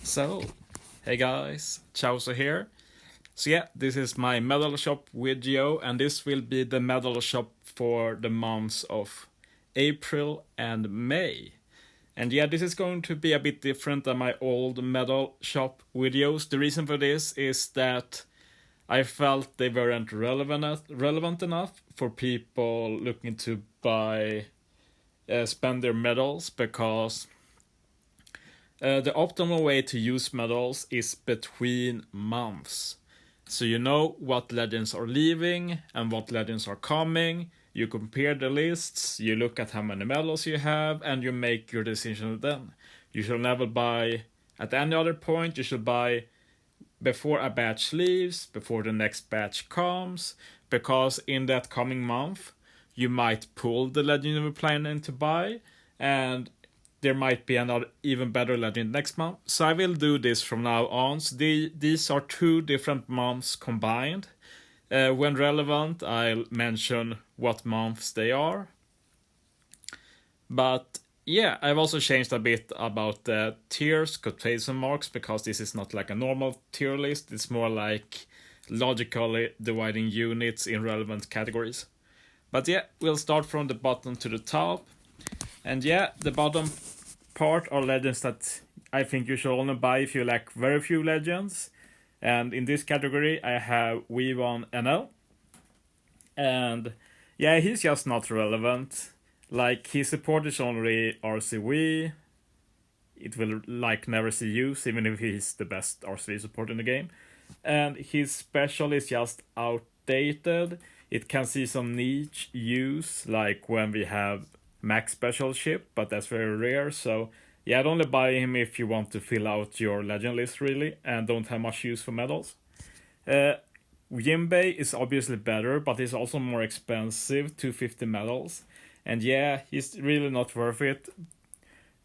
So, hey guys, Chauso here. So yeah, this is my medal shop video, and this will be the medal shop for the months of April and May. And yeah, this is going to be a bit different than my old medal shop videos. The reason for this is that I felt they weren't relevant enough for people looking to spend their medals, because the optimal way to use medals is between months. So you know what legends are leaving and what legends are coming. You compare the lists, you look at how many medals you have, and you make your decision then. You should never buy at any other point. You should buy before a batch leaves, before the next batch comes, because in that coming month, you might pull the legend you were planning to buy, and there might be another even better legend next month. So I will do this from now on. So these are two different months combined. When relevant, I'll mention what months they are. But yeah, I've also changed a bit about the tiers, quotation marks, because this is not like a normal tier list. It's more like logically dividing units in relevant categories. But yeah, we'll start from the bottom to the top. And yeah, the bottom part are legends that I think you should only buy if you lack very few legends. And in this category, I have V1 NL. And yeah, he's just not relevant. Like, his support is only RCV. It will like never see use, even if he's the best RCV support in the game. And his special is just outdated. It can see some niche use, like when we have max special ship, but that's very rare. So yeah, I'd only buy him if you want to fill out your legend list really and don't have much use for medals. Jinbei is obviously better, but he's also more expensive, 250 medals. And yeah, he's really not worth it,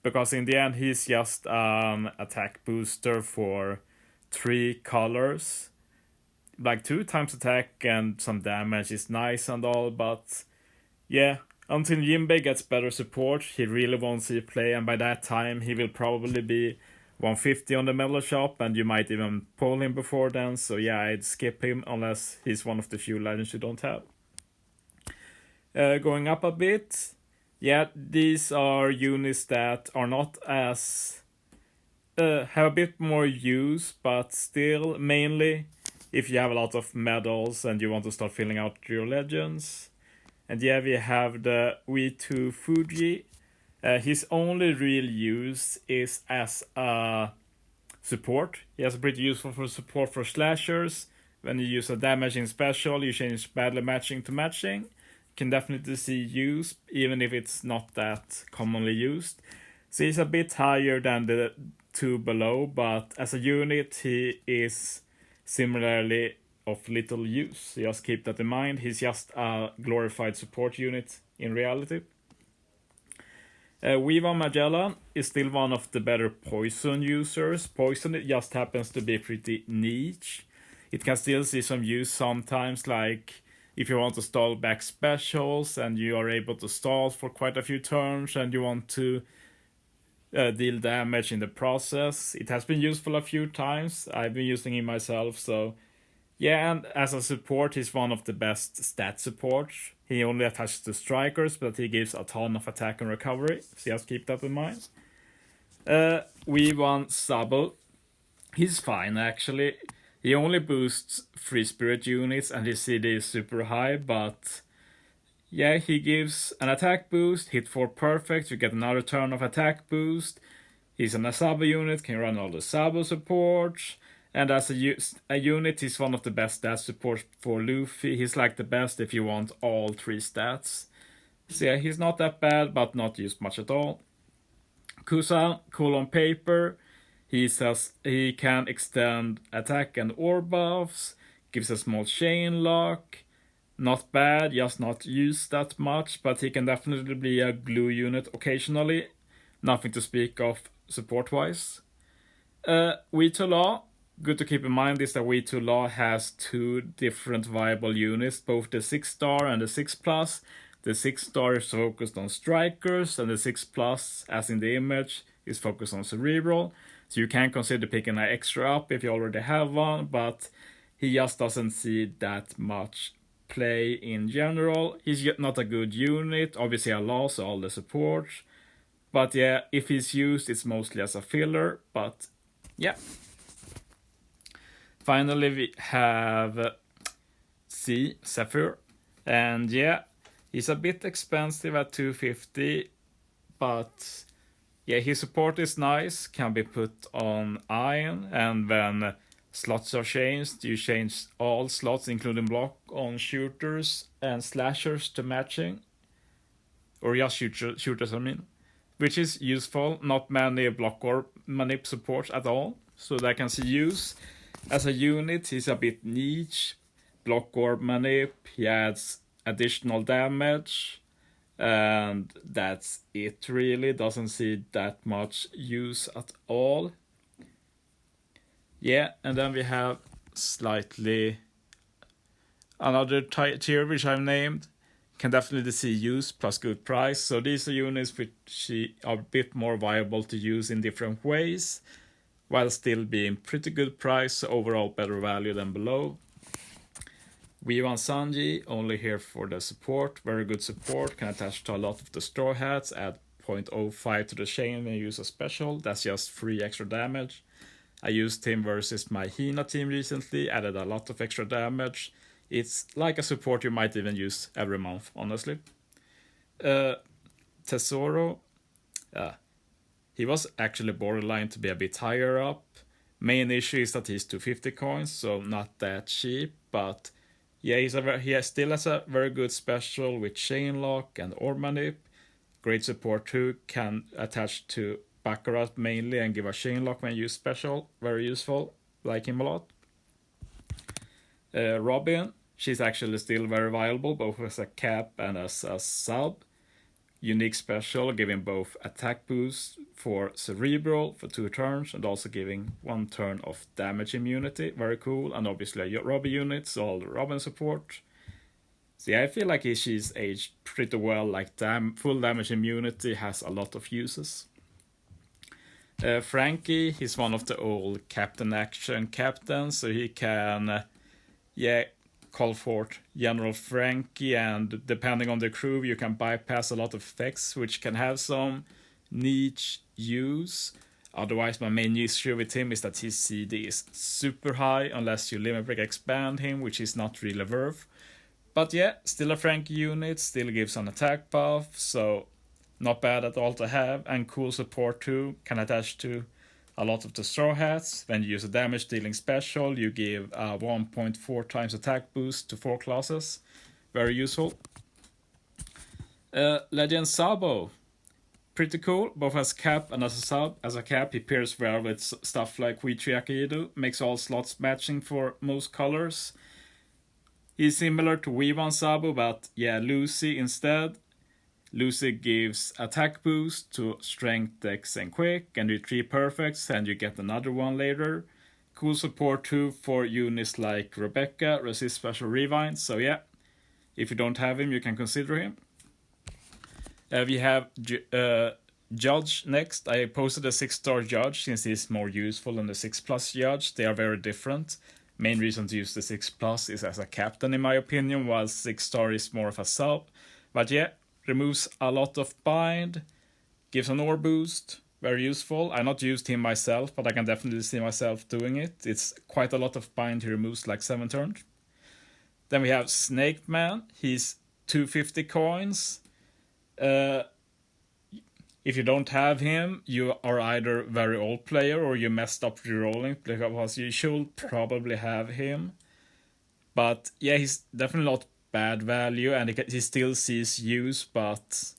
because in the end he's just an attack booster for 3 colors. Like 2 times attack and some damage is nice and all, but yeah, until Jinbei gets better support, he really won't see play, and by that time he will probably be 150 on the medal shop, and you might even pull him before then. So yeah, I'd skip him unless he's one of the few legends you don't have. Going up a bit, yeah, these are units that are not as have a bit more use, but still mainly if you have a lot of medals and you want to start filling out your legends. And yeah, we have the V2 Fuji. His only real use is as a support. He has pretty useful for support for slashers. When you use a damaging special, you change badly matching to matching. Can definitely see use, even if it's not that commonly used. So he's a bit higher than the 2 below, but as a unit, he is similarly of little use. Just keep that in mind. He's just a glorified support unit in reality. Viva Magellan is still one of the better poison users. Poison just happens to be pretty niche. It can still see some use sometimes, like if you want to stall back specials and you are able to stall for quite a few turns and you want to deal damage in the process. It has been useful a few times. I've been using it myself, so yeah, and as a support, he's one of the best stat supports. He only attaches to strikers, but he gives a ton of attack and recovery, so just keep that in mind. V1 Sabo, he's fine actually. He only boosts free spirit units and his CD is super high, but yeah, he gives an attack boost, hit 4 perfect, you get another turn of attack boost. He's an Sabo unit, can run all the Sabo supports. And as a unit, he's one of the best stat supports for Luffy. He's like the best if you want all 3 stats. So yeah, he's not that bad, but not used much at all. Kusan, cool on paper. He says he can extend attack and orb buffs. Gives a small chain lock. Not bad, just not used that much, but he can definitely be a glue unit occasionally. Nothing to speak of support-wise. V2 Law. Good to keep in mind is that V2 Law has 2 different viable units, both the 6-star and the 6+. The 6-star is focused on strikers, and the 6+, as in the image, is focused on cerebral, so you can consider picking an extra up if you already have one, but he just doesn't see that much play in general. He's not a good unit, obviously I lost all the support, but yeah, if he's used, it's mostly as a filler, but yeah. Finally, we have C, Zephyr, and yeah, he's a bit expensive at 250, but yeah, his support is nice, can be put on Iron, and when slots are changed, you change all slots, including block, on shooters and slashers to matching, or just shooters, I mean, which is useful. Not many block or manip supports at all, so that can see use. As a unit, he's a bit niche. Block or manip, he adds additional damage, and that's it really. Doesn't see that much use at all. Yeah, and then we have slightly another tier which I've named. Can definitely see use plus good price. So these are units which are a bit more viable to use in different ways, while still being pretty good price, so overall better value than below. V1 Sanji, only here for the support, very good support, can attach to a lot of the straw hats, add 0.05 to the chain when you use a special, that's just 3 extra damage. I used him versus my Hina team recently, added a lot of extra damage. It's like a support you might even use every month, honestly. Tesoro, he was actually borderline to be a bit higher up. Main issue is that he's 250 coins, so not that cheap, but yeah, he still has a very good special with chain lock and orb manip. Great support too, can attach to Baccarat mainly and give a chain lock when you use special, very useful, like him a lot. Robin, she's actually still very viable, both as a cap and as a sub. Unique special, giving both attack boost for cerebral for 2 turns, and also giving 1 turn of damage immunity. Very cool, and obviously a Robin unit, so all the Robin support. See, I feel like she's aged pretty well, like full damage immunity has a lot of uses. Frankie, he's one of the old Captain Action captains, so he can, call for General Frankie, and depending on the crew, you can bypass a lot of effects, which can have some niche use. Otherwise, my main issue with him is that his CD is super high, unless you limit break expand him, which is not really worth. But yeah, still a Frankie unit, still gives an attack buff, so not bad at all to have, and cool support too, can attach to a lot of the straw hats. When you use a damage dealing special, you give a 1.4 times attack boost to 4 classes. Very useful. Legend Sabo. Pretty cool, both as cap and as a sub. As a cap, he pairs well with stuff like Huichi Akido, makes all slots matching for most colors. He's similar to V1 Sabo, but yeah, Lucy instead. Lucy gives attack boost to strength, dex, and quick, and you 3 perfects, and you get another one later. Cool support too for units like Rebecca, resist special rewind, so yeah, if you don't have him, you can consider him. We have Judge next. I posted a 6-star Judge since he's more useful than the 6+ Judge. They are very different. Main reason to use the 6+ is as a captain in my opinion, while 6-star is more of a sub. But yeah, removes a lot of bind, gives an ore boost, very useful. I not used him myself, but I can definitely see myself doing it. It's quite a lot of bind he removes, like 7 turns. Then we have Snake Man. He's 250 coins. If you don't have him, you are either very old player or you messed up rerolling, because you should probably have him. But yeah, he's definitely not bad value, and he still sees use, but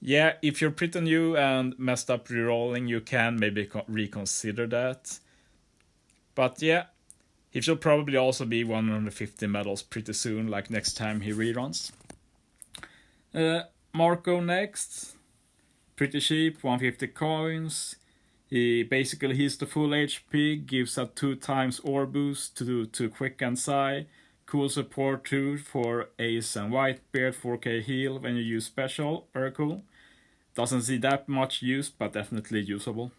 yeah, if you're pretty new and messed up rerolling, you can maybe reconsider that. But yeah, he should probably also be 150 medals pretty soon, like next time he reruns. Marco next. Pretty cheap, 150 coins. He's the full HP, gives a 2 times ore boost to quick and Psy. Cool support too for Ace and Whitebeard, 4k heal when you use special, very cool. Doesn't see that much use, but definitely usable.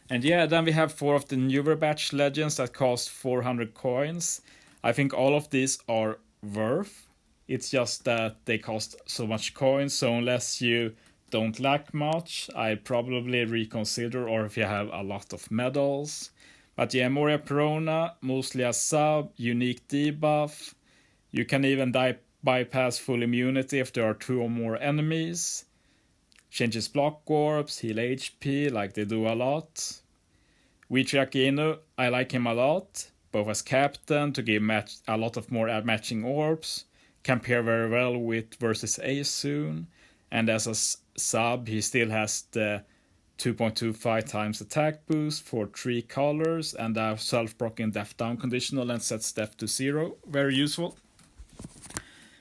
And yeah, then we have 4 of the newer batch legends that cost 400 coins. I think all of these are worth. It's just that they cost so much coins, so unless you don't lack much, I probably reconsider, or if you have a lot of medals. But yeah, Moria Perona, mostly a sub, unique debuff. You can even bypass full immunity if there are 2 or more enemies. Changes block orbs, heal HP, like they do a lot. Wichiakino, I like him a lot, both as captain to give a lot of more matching orbs, can pair very well with versus Ace soon, and as a sub he still has the 2.25 times attack boost for 3 colors and a self-proccing death down conditional and sets death to 0, very useful.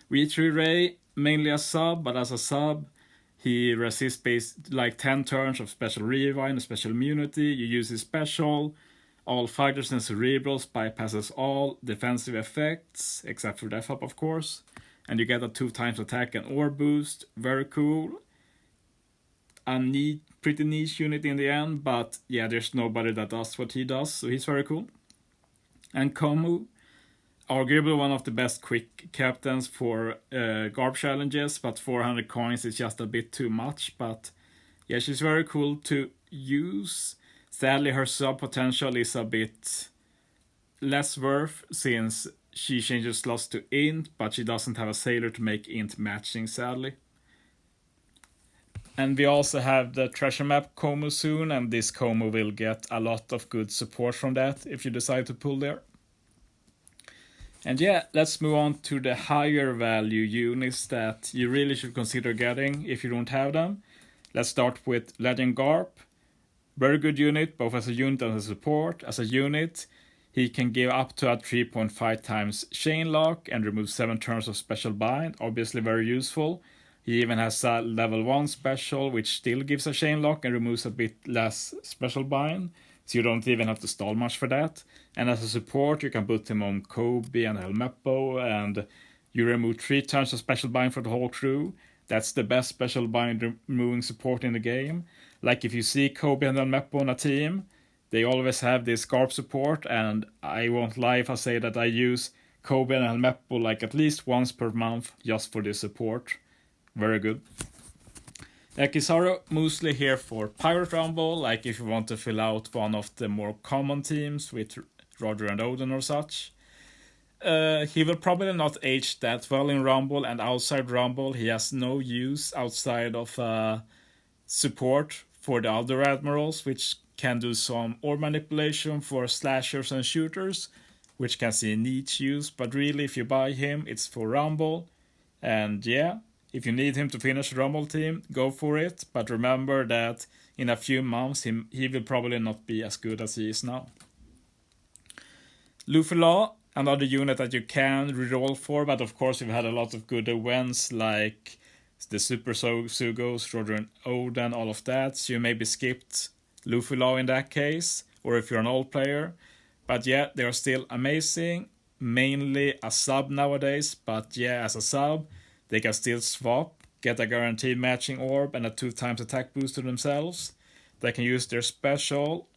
Witchery Ray, mainly a sub, but as a sub he resists like 10 turns of special revive and special immunity. You use his special. All fighters and cerebrals bypasses all defensive effects, except for death up, of course. And you get a 2 times attack and orb boost. Very cool. A pretty niche unit in the end, but yeah, there's nobody that does what he does, so he's very cool. And Komu, arguably one of the best quick captains for garb challenges, but 400 coins is just a bit too much. But yeah, she's very cool to use. Sadly, her sub potential is a bit less worth since she changes slots to int, but she doesn't have a sailor to make int matching, sadly. And we also have the treasure map Komu soon, and this Komu will get a lot of good support from that if you decide to pull there. And yeah, let's move on to the higher value units that you really should consider getting if you don't have them. Let's start with Legend Garp. Very good unit, both as a unit and as a support. As a unit, he can give up to a 3.5 times chain lock and remove 7 turns of special bind. Obviously very useful. He even has a level 1 special, which still gives a chain lock and removes a bit less special bind. So you don't even have to stall much for that. And as a support, you can put him on Kobe and Helmeppo, and you remove 3 turns of special bind for the whole crew. That's the best special bind removing support in the game. Like if you see Kobe and Helmeppo on a team, they always have this Garp support, and I won't lie if I say that I use Kobe and Helmeppo like at least once per month just for this support. Very good. Kizaru, mostly here for Pirate Rumble, like if you want to fill out one of the more common teams with Roger and Odin or such. He will probably not age that well in Rumble, and outside Rumble he has no use outside of support for the other admirals, which can do some orb manipulation for slashers and shooters, which can see niche use, but really if you buy him it's for Rumble. And yeah, if you need him to finish a Rumble team, go for it, but remember that in a few months he will probably not be as good as he is now. Luffy Law, another unit that you can reroll for, but of course you've had a lot of good events like the Super Sugos, Roger and Odin, all of that, so you maybe skipped Luffy Law in that case, or if you're an old player. But yeah, they are still amazing, mainly a sub nowadays, but yeah, as a sub, they can still swap, get a guaranteed matching orb and a 2 times attack boost to themselves. They can use their special,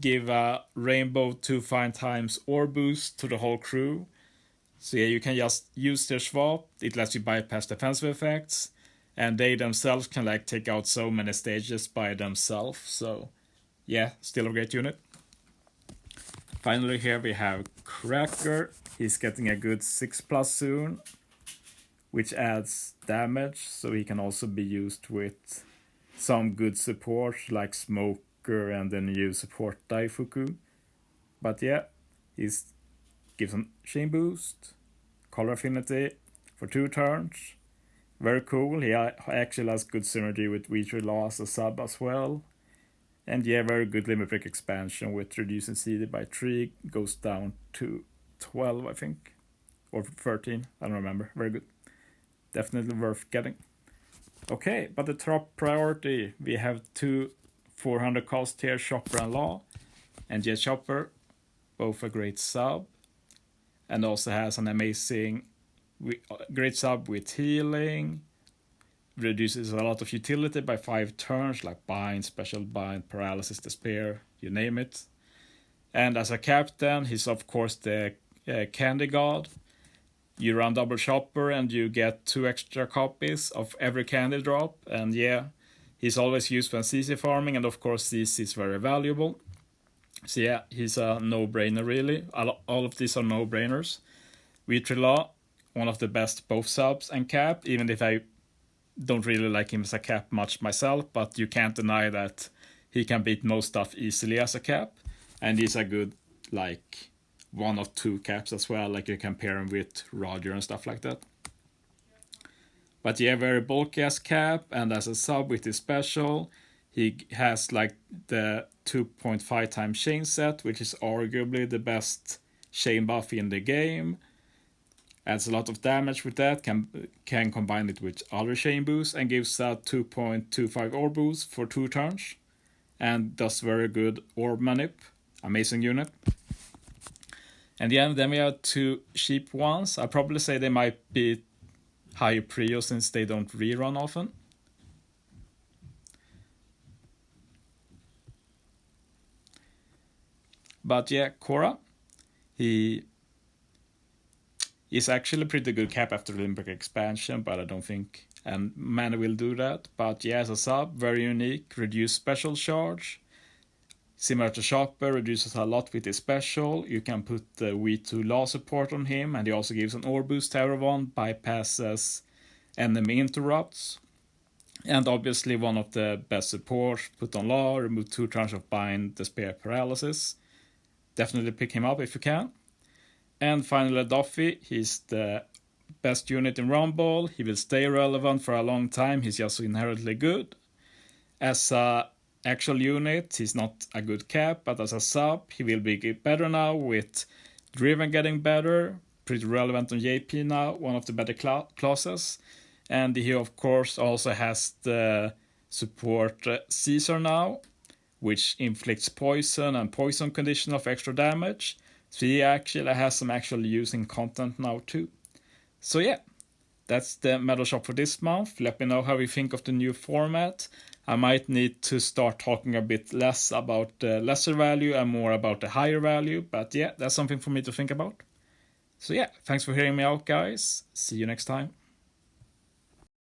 give a rainbow 2 times orb boost to the whole crew. So yeah, you can just use their swap, it lets you bypass defensive effects, and they themselves can like take out so many stages by themselves. So yeah, still a great unit. Finally here we have Cracker. He's getting a good 6+ soon, which adds damage, so he can also be used with some good support like Smoker and the new support Daifuku. But yeah, he's gives some chain boost, color affinity for 2 turns. Very cool. He actually has good synergy with Witcher Law as a sub as well. And yeah, very good limit break expansion with reducing CD by 3, goes down to 12 I think, or 13, I don't remember. Very good. Definitely worth getting. Okay, but the top priority, we have 2 400 cost here, Chopper and Law. And yeah, Chopper, both a great sub, and also has an amazing great sub with healing, reduces a lot of utility by 5 turns, like bind, special bind, paralysis, despair, you name it. And as a captain, he's of course the candy god. You run double shopper and you get 2 extra copies of every candy drop. And yeah, he's always used when CC farming, and of course CC is very valuable. So yeah, he's a no-brainer really. All of these are no-brainers. Vitrila, one of the best both subs and cap, even if I don't really like him as a cap much myself, but you can't deny that he can beat most stuff easily as a cap. And he's a good, like, 1 or 2 caps as well, like you can pair him with Roger and stuff like that. But yeah, very bulky as cap, and as a sub with his special, he has like the 2.5 times chain set, which is arguably the best chain buff in the game. Adds a lot of damage with that, can combine it with other chain boosts, and gives a 2.25 orb boost for 2 turns. And does very good orb manip. Amazing unit. And yeah, then we have 2 cheap ones. I'd probably say they might be higher prio since they don't rerun often. But yeah, Korra, he is actually a pretty good cap after the Olympic expansion, but I don't think and Mana will do that. But yeah, as a sub, very unique, reduced special charge. Similar to Chopper, reduces a lot with his special. You can put the V2 law support on him, and he also gives an orb boost to everyone, bypasses enemy interrupts. And obviously one of the best supports, put on law, remove 2 turns of bind, despair, paralysis. Definitely pick him up if you can. And finally Duffy, he's the best unit in Rumble. He will stay relevant for a long time, he's just inherently good. As a actual unit, he's not a good cap, but as a sub, he will be better now with Driven getting better, pretty relevant on JP now, one of the better classes. And he of course also has the support Caesar now, which inflicts poison and poison condition of extra damage. So he actually has some actual use in content now too. So yeah, that's the medal shop for this month. Let me know how you think of the new format. I might need to start talking a bit less about the lesser value and more about the higher value. But yeah, that's something for me to think about. So yeah, thanks for hearing me out, guys. See you next time.